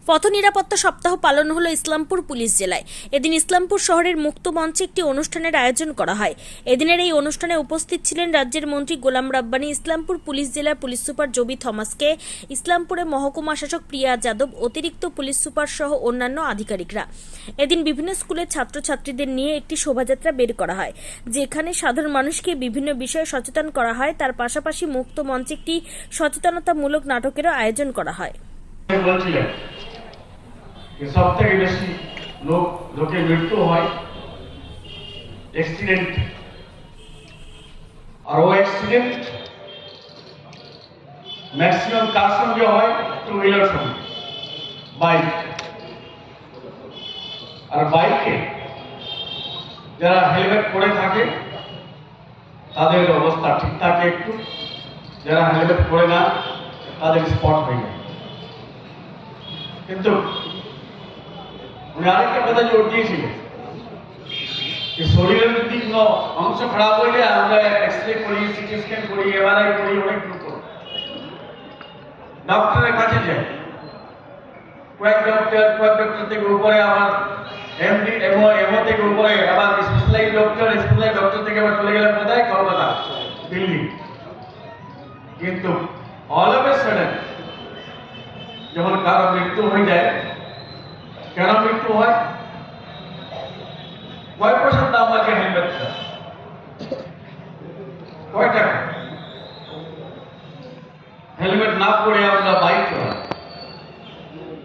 পথ নিরাপত্তা সপ্তাহ পালন হলো ইসলামপুর পুলিশ জেলায়। এদিন ইসলামপুর শহরের মুক্ত মঞ্চে একটি অনুষ্ঠানের আয়োজন করা হয়। এদিনের এই অনুষ্ঠানে উপস্থিত ছিলেন রাজ্যের মন্ত্রী গোলাম রাব্বানি, ইসলামপুর পুলিশ জেলার পুলিশ সুপার জবি থমাসকে, ইসলামপুরে মহকুমা শাসক প্রিয়া যাদব, অতিরিক্ত পুলিশ সুপার সহ অন্যান্য আধিকারিকরা। এদিন বিভিন্ন স্কুলের ছাত্রছাত্রীদের নিয়ে একটি শোভাযাত্রা বের করা হয়, যেখানে সাধারণ মানুষকে বিভিন্ন বিষয়ে সচেতন করা হয়। তার পাশাপাশি মুক্ত মঞ্চে একটি সচেতনতামূলক নাটকেরও আয়োজন করা হয়। সব থেকে বেশি লোকের মৃত্যু হয় অ্যাক্সিডেন্ট, আর ও অ্যাক্সিডেন্ট ম্যাক্সিমাম কার সঙ্গে হয়? টু হুইলার সঙ্গে, বাইক। আর বাইকে যারা হেলমেট পরে থাকে তাদের অবস্থা ঠিক থাকে একটু, যারা হেলমেট পরে না তাদের স্পট হয়ে যায়। কিন্তু উনি আরেকটা কথা জোর দিয়েছিলেন যে শরীরের যদি কোনো অংশ খারাপ হয়ে যায় আমরা এক্সরে করি, সিটি স্ক্যান করি, এমআরআই করি, অনেক কিছু করি, ডক্টরের কাছে যাই। কয়েক ডক্টর থেকে উপরে আবার এমডি এমও থেকে উপরে আবার স্পেশালাইজ ডক্টর থেকে আবার চলে গেলে কোথায়? কলকাতা, দিল্লি। কিন্তু অল অফ এ সাডেন যখন কারো মৃত্যু হয়ে যায়, কেন মৃত্যু হয়? কয় পয়সার দাম আছে হেলমেটটা? কয় টাকা? হেলমেট না পরে আমরা বাইক চালাই।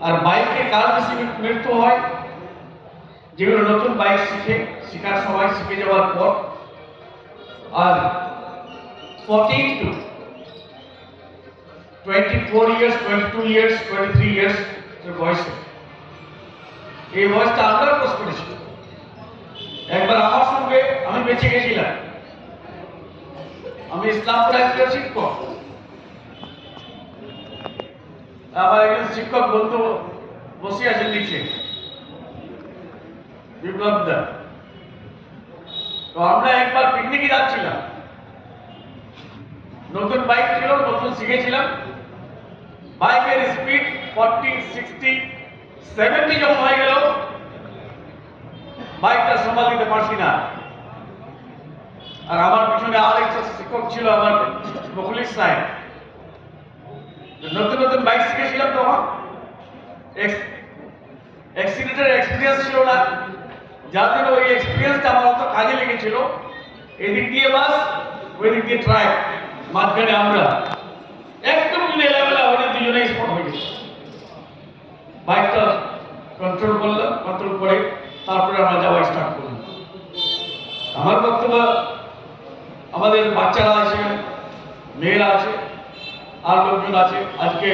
আর বাইকে কার বেশি মৃত্যু হয়? যেগুলো নতুন বাইক শেখার সময় শিখে যাওয়ার পর, আর 14 to 24 years, 22 years, 23 years বয়সে, এই বয়সটা আমরা ক্রস করেছি। একবার আমার সঙ্গে আমি বেঁচে গেছিলাম, আমি ইসলামপুরে একজন শিক্ষক, আমার একজন শিক্ষক বন্ধু বসে আছেন নিচে, বিপ্লব দা। তো আমরা একবার পিকনিকে যাচ্ছিলাম, নতুন বাইক ছিল, নতুন শিখেছিলাম। বাইকের স্পিড 40, 60, 70 যখন হয়ে গেল বাইকটা সামাল দিতে পারছি না। আর আমার পিছনে আরেকটা শিক্ষক ছিল, আমার মুখলিস সাহেব। নতুন নতুন বাইক শিখেছিলাম, তখন অ্যাক্সিডেন্টের এক্সপিরিয়েন্স ছিল না, যার জন্য ওই এক্সপিরিয়েন্সটা আমার অত কাজে লেগেছিল। এদিক দিয়ে বাস, ওই দিক দিয়ে ট্রাক, মাঝখানে আমরা একদম এলাবেলা হয়ে দুজনে স্পট হয়ে গেছি। বাইকটা কন্ট্রোল করলাম, কন্ট্রোল করে তারপরে আমরা যাওয়া স্টার্ট করলাম। আমার বক্তব্য, আমাদের বাচ্চারা আছে, মেয়েরা আছে, আর লোকজন আছে। আজকে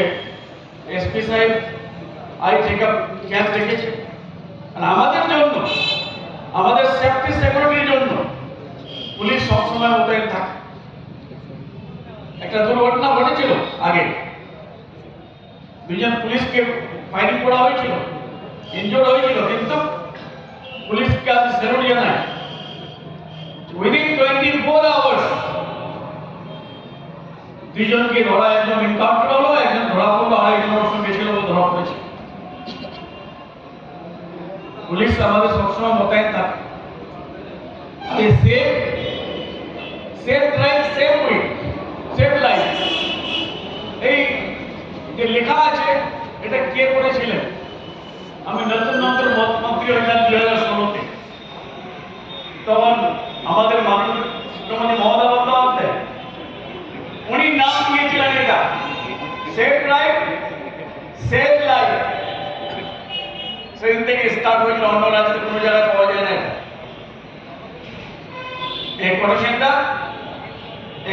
এসপি সাহেব আই চেকআপ ক্যাম্প রেখেছে। আর আমাদের জন্য, আমাদের সেফটি সিকিউরিটির জন্য পুলিশ সবসময় মোতায়েন থাকে। একটা দুর্ঘটনা ঘটেছিল আগে, দুজন পুলিশকে ফাইরিং করা হয়েছিল, ইনজোর্ড হয়েছিল, কিন্তু পুলিশকে আজ স্যালুট জানায়। উইদিন 24 আওয়ার্স দুজনকে ধরা, একজন এনকাউন্টার হলো, একজন ধরা পড়লো, আর একজন ওর সঙ্গে ছিল, ধরা পড়েছে। পুলিশ আমাদের সবসময় মোতায়েন থাকে। Safe drive, safe with, safe life, এই যে লেখা আছে, এটা কে করেছিলেন? আমি নতুন মন্ত্রী হয়েছিলাম 2016-তে। তখন আমাদের মাননীয় মুখ্যমন্ত্রী মমতা বন্দ্যোপাধ্যায় উনি নাম দিয়েছিলেন এটা সেফ ড্রাইভ, সেফ লাইফ। সেদিন থেকে স্টার্ট হয়েছিল, অন্য রাজ্যে কোনো জায়গায় পাওয়া যায় না এটা। এই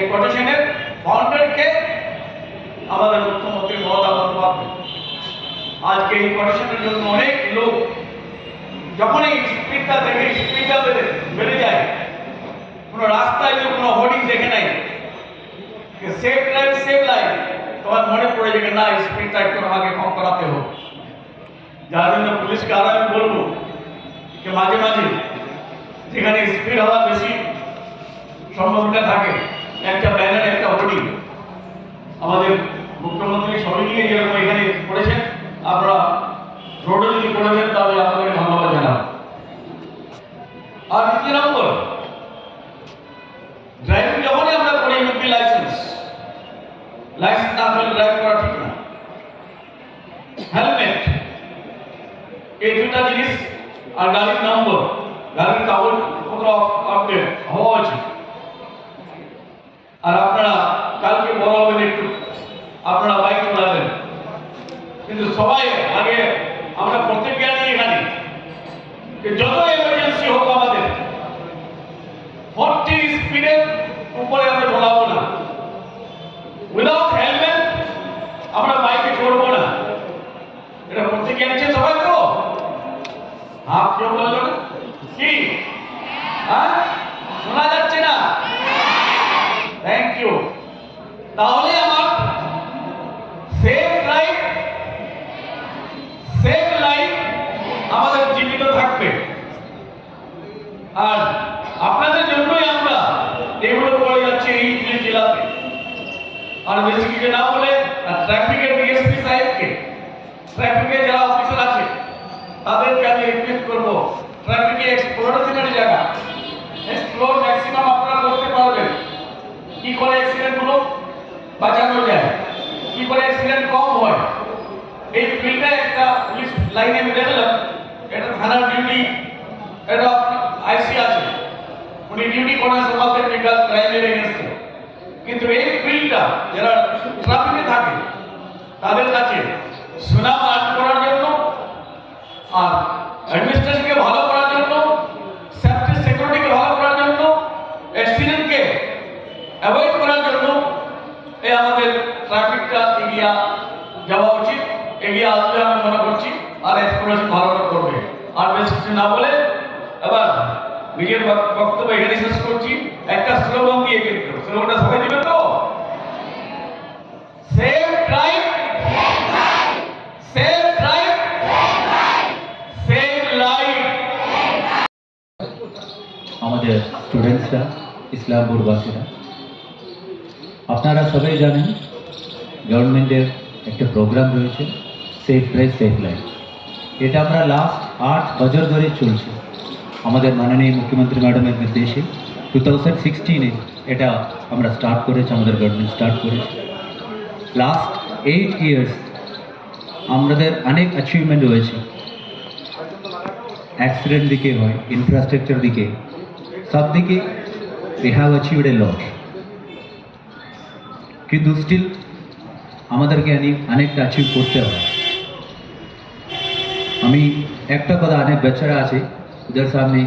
কোটেশনের ফাউন্ডারকে আমাদের মুখ্যমন্ত্রী মমতা বন্দ্যোপাধ্যায়। আজকে এই কোটেশনের জন্য অনেক লোক, যখন এই স্পিডটা দেখে, স্পিডটা বেড়ে যায়, কোনো রাস্তায় যদি কোনো হোর্ডিং দেখে নাই সেফ ড্রাইভ, সেফ লাইফ, তোমার মনে পড়ে যাবে না স্পিডটা একটু আমাকে কম করাতে হোক। যার জন্য পুলিশকে আরো আমি বলবো যে মাঝে মাঝে যেখানে স্পিড হওয়ার বেশি সম্ভাবনা থাকে, একটা ব্যানার, একটা হোর্ডিং, আমাদের মুখ্যমন্ত্রী সবাই নিয়ে যেরকম এখানে করেছেন, আপনারা রোডে যদি করে দেন তাহলে আপনাদেরকে ধন্যবাদ জানাবো। আর দ্বিতীয় নম্বর, ড্রাইভিং যখনই আমরা করি ইউপি লাইসেন্স না থাকলে ড্রাইভ করা ঠিক না। হেলমেট, এই দুটা জিনিস, আর গাড়ির নম্বর, গাড়ির কাগজপত্র আপডেট হওয়া উচিত। আর আপনারা কালকে বড় হবেন, একটু আপনারা বাইক চালাবেন, কিন্তু সবাই আগে আমরা প্রত্যেকে আছি এখানে যত এমার্জেন্সি হোক আমাদের 40 স্পিডের উপরে আমরা চলাবো না। উইদাউট হেলমেট আমরা বাইকে চড়বো না। এটা প্রত্যেকে আছে সবাই তো? হাত কেউ বললো না কি? হ্যাঁ, শোনা যাচ্ছে না? Thank you. তাহলে আমার সেফ লাইফ আমাদের জীবিত থাকবে। আর আপনাদের জন্যই আমরা এগুলো করে যাচ্ছি এই জেলাতে। আর বেশি কিছু না বলে ট্রাফিকের ডিএসপি সাহেবকে, ট্রাফিকের যারা অফিসার আছে তাদেরকে আমি রিকোয়েস্ট করবো, ট্রাফিকে এক্সপ্লোরেশনের জায়গা এক্সপ্লোর ম্যাক্সিমাম আপনারা করতে পারবেন। কি করে অ্যাক্সিডেন্ট গুলো বাঁচানো যায়, কি করে অ্যাক্সিডেন্ট কম হয়, এই ফিল্ডে একটা পুলিশ লাইনে আমি দেখলাম, এটা থানার ডিউটি, এটা আইসি আছে, উনি ডিউটি করেন সকাল থেকে বিকাল ক্রাইমের এগেন্স্টে। কিন্তু এই ফিল্ডটা যারা ট্রাফিকে থাকে তাদের কাছে সুনাম আর্ন করার জন্য আর অ্যাডমিনিস্ট্রেশনকে ভালো করার জন্য, সেফটি সিকিউরিটিকে ভালো করার জন্য, অ্যাক্সিডেন্টকে অ্যাভয়েড করার জন্য এই আমাদের ট্রাফিকটা এগিয়ে যাওয়া উচিত, এগিয়ে আসবে আমি মনে করছি। আর এক্সপ্লোরেশন ভালো করবে। আর বেশি কিছু না বলে এবার নিজের বক্তব্য এখানে শেষ করছি। একটা স্লোগান দিয়ে, কিন্তু স্লোগানটা সবাই দিবে তো? Safe drive, safe drive, safe life. আমাদের স্টুডেন্টসরা, ইসলামপুরবাসীরা, আপনারা সবাই জানেন গভর্নমেন্টের একটা প্রোগ্রাম রয়েছে সেফ ড্রাইভ সেফ লাইফ। এটা আমরা লাস্ট 8 বছর ধরে চলছে। আমাদের মাননীয় মুখ্যমন্ত্রী ম্যাডামের নির্দেশে 2016-এ এটা আমরা স্টার্ট করেছি, আমাদের গভর্নমেন্ট স্টার্ট করেছে। লাস্ট 8 ইয়ার্স আমাদের অনেক অ্যাচিভমেন্ট হয়েছে। অ্যাক্সিডেন্ট দিকে হয়, ইনফ্রাস্ট্রাকচার দিকে, সব দিকে we have achieved a lot. কিন্তু স্টিল আমাদেরকে অনেকটা অ্যাচিভ করতে হয়। আমি একটা কথা, অনেক বাচ্চারা আছে ওদের সামনে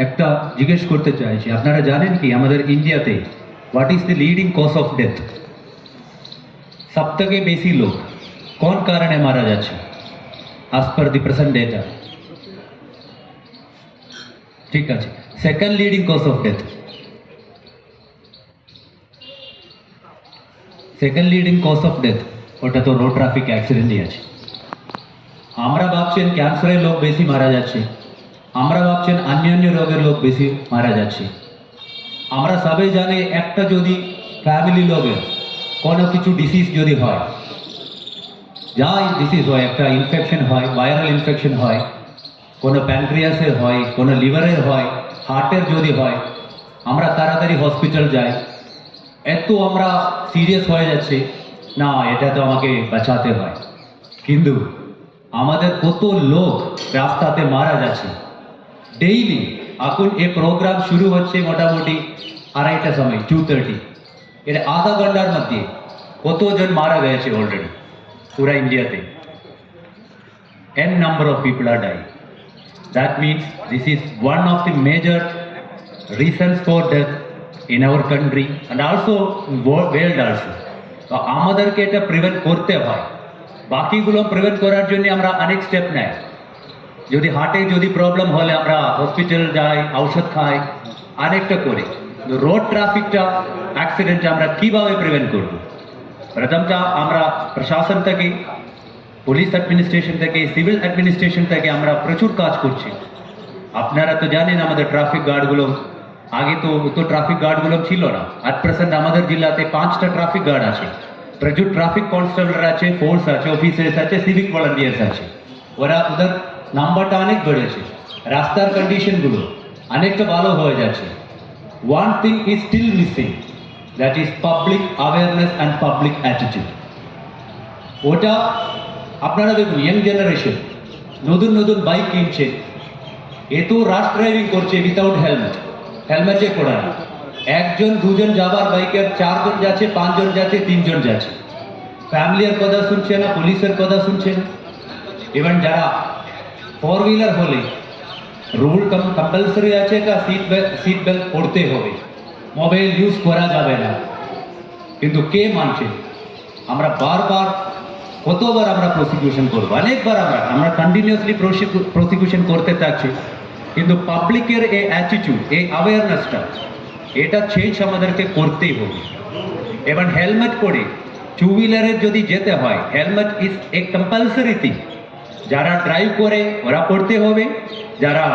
একটা জিজ্ঞেস করতে চাইছি, আপনারা জানেন কি আমাদের ইন্ডিয়াতে what is the leading cause of death? সব থেকে বেশি লোক কোন কারণে মারা যাচ্ছে as per the present data? ঠিক আছে, second leading cause of death, second leading cause of death ওটা তো রোড ট্রাফিক অ্যাক্সিডেন্টই আছে। আমরা ভাবছেন ক্যান্সারের লোক বেশি মারা যাচ্ছে, আমরা ভাবছেন অন্যান্য রোগের লোক বেশি মারা যাচ্ছে। আমরা সবাই জানি একটা যদি ফ্যামিলি লোকের কোনো কিছু ডিসিজ যদি হয়, যাই ডিসিজ হয়, একটা ইনফেকশন হয়, ভাইরাল ইনফেকশন হয়, কোনো প্যানক্রিয়াসের হয়, কোনো লিভারের হয়, হার্টের যদি হয়, আমরা তাড়াতাড়ি হসপিটাল যাই। এত আমরা সিরিয়াস হয়ে যাচ্ছে, না এটা তো আমাকে বাঁচাতে হয়। কিন্তু আমাদের কত লোক রাস্তাতে মারা যাচ্ছে ডেইলি। এখন এই প্রোগ্রাম শুরু হচ্ছে মোটামুটি 2:30 সময়, 2:30, এর আধা ঘন্টার মধ্যে কতজন মারা গেছে অলরেডি পুরা ইন্ডিয়াতে। n number of people are dying. That means this is one of the major reasons for death in our country and also world also. তো আমাদেরকে এটা প্রিভেন্ট করতে হয়। বাকিগুলো প্রিভেন্ট করার জন্য আমরা অনেক স্টেপ নেই। যদি হার্টে যদি প্রবলেম হলে আমরা হসপিটাল যাই, ঔষধ খাই, অনেকটা করি। রোড ট্রাফিকটা অ্যাক্সিডেন্টটা আমরা কিভাবে প্রিভেন্ট করব? প্রথমটা আমরা প্রশাসন থেকে, পুলিশ অ্যাডমিনিস্ট্রেশন থেকে, সিভিল অ্যাডমিনিস্ট্রেশন থেকে আমরা প্রচুর কাজ করছি। আপনারা তো জানেন আমাদের ট্রাফিক গার্ডগুলো, আগে তো ট্রাফিক গার্ডগুলো ছিল না। আট প্রেজেন্ট আমাদের জেলাতে 5টা ট্রাফিক গার্ড আছে। প্রচুর ট্রাফিক কনস্টেবল আছে, ফোর্স আছে, অফিসার্স আছে, সিভিক ভলান্টিয়ার্স আছে, ওরা ওদের নাম্বারটা অনেক বেড়েছে, রাস্তার কন্ডিশনগুলো অনেকটা ভালো হয়ে যাচ্ছে। One thing is still missing, that is public awareness and public attitude. ওটা আপনারা দেখুন, ইয়াং জেনারেশন নতুন নতুন বাইক কিনছে, এ তো রাশ ড্রাইভিং করছে উইথাউট হেলমেট, হেলমেটে পড়ে না। একজন দুজন যাবার বাইকের 4 জন যাচ্ছে, 5 জন যাচ্ছে, 3 জন যাচ্ছে। ফ্যামিলির কথা শুনছে না, পুলিশের কথা শুনছে না। ইভেন যারা 4 হুইলার হলে রুল কম্পালসারি আছে, তা সিট বেল্ট পড়তে হবে, মোবাইল ইউজ করা যাবে না, কিন্তু কে মানছে? আমরা বারবার কতবার আমরা প্রসিকিউশন করবো, অনেকবার আমরা কন্টিনিউয়াসলি প্রসিকিউশন করতে থাকছি, কিন্তু পাবলিকের এই অ্যাটিটিউড, এই অ্যাওয়ারনেসটা, এটা চেঞ্জ আমাদেরকে করতেই হবে। এবার হেলমেট পরে 2 হুইলারের যদি যেতে হয়, helmet is a compulsory thing. যারা ড্রাইভ করে ওরা পড়তে হবে, যারা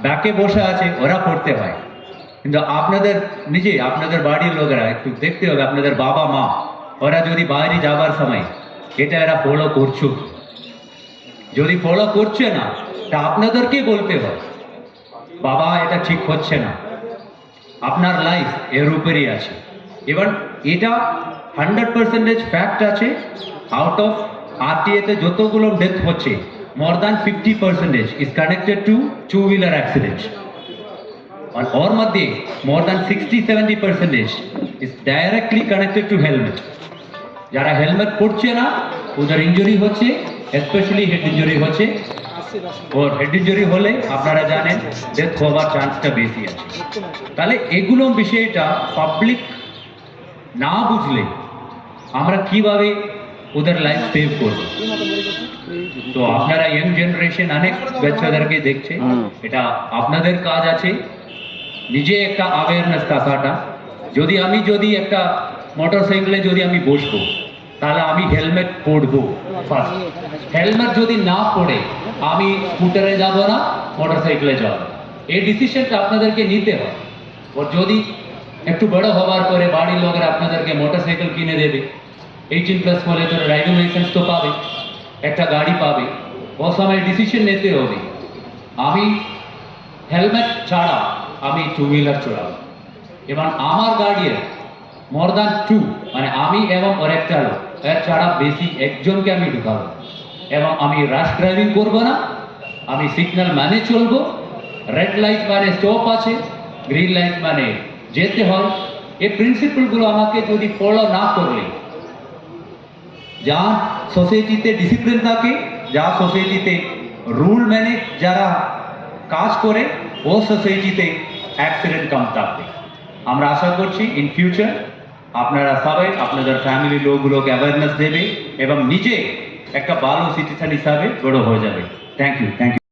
ব্যাকে বসে আছে ওরা পড়তে হয়। কিন্তু আপনাদের নিজে আপনাদের বাড়ির লোকেরা একটু দেখতে হবে, আপনাদের বাবা মা ওরা যদি বাইরে যাবার সময় এটা এরা ফলো করছো, যদি ফলো করছে না তা আপনাদেরকে বলতে হয়, বাবা এটা ঠিক হচ্ছে না, আপনার লাইফ এর উপরেই আছে। এবার এটা 100% ফ্যাক্ট আছে, আউট অফ আরটিএতে যতগুলো ডেথ হচ্ছে, more than 50% is connected to 2-wheeler accidents. আর ওর মধ্যে more than 60-70% is directly connected to helmet. যারা হেলমেট পরছে না ওদের ইনজুরি হচ্ছে, স্পেশালি হেড ইনজুরি হচ্ছে, ওর হেড ইনজুরি হলে আপনারা জানেন ডেথ হওয়ার চান্সটা বেশি আছে। তাহলে এগুলো বিষয়টা পাবলিক না বুঝলে আমরা কিভাবে ওদের লাইফ সেভ করব? তো আপনারা ইয়াং জেনারেশন অনেক বাচ্চাদেরকে দেখছে, এটা আপনাদের কাজ আছে নিজে একটা অ্যাওয়ারনেস থাকাটা। যদি একটা মোটরসাইকেলে যদি আমি বসবো, তাহলে আমি হেলমেট পরবো ফার্স্ট। হেলমেট যদি না পরে আমি স্কুটারে যাব না, মোটরসাইকেলে যাব। এই ডিসিশনটা আপনাদেরকে নিতে হয়। ওর যদি একটু বড় হওয়ার পরে বাড়ির লোকেরা আপনাদেরকে মোটরসাইকেল কিনে দেবে, 18+ হলে তো ড্রাইভিং লাইসেন্স তো পাবে, একটা গাড়ি পাবে, ও সময় ডিসিশন নিতে হবে আমি হেলমেট ছাড়া আমি 2 হুইলার চালাবো। এবং আমার গাড়ির মোর দ্যান 2 মানে আমি এবং আরেকটা লোক, এর ছাড়া বেশি একজনকে আমি ঢুকাবো। এবং আমি রাশ ড্রাইভিং করবো না, আমি সিগন্যাল মানে চলবো, রেড লাইট মানে স্টপ আছে, গ্রিন লাইট মানে যেতে হয়। এই প্রিন্সিপালগুলো আমাকে যদি ফলো না করলে, যা সোসাইটিতে ডিসিপ্লিন থাকে, যা সোসাইটিতে রুল মেনে যারা কাজ করে, ও সোসাইটিতে অ্যাক্সিডেন্ট কম থাকবে। আমরা আশা করছি ইন ফিউচার আপনারা সবাই আপনাদের ফ্যামিলি লোকগুলোকে অ্যাওয়ারনেস দেবে এবং নিজে একটা ভালো সিটিজেন হিসাবে বড় হয়ে যাবে। Thank you.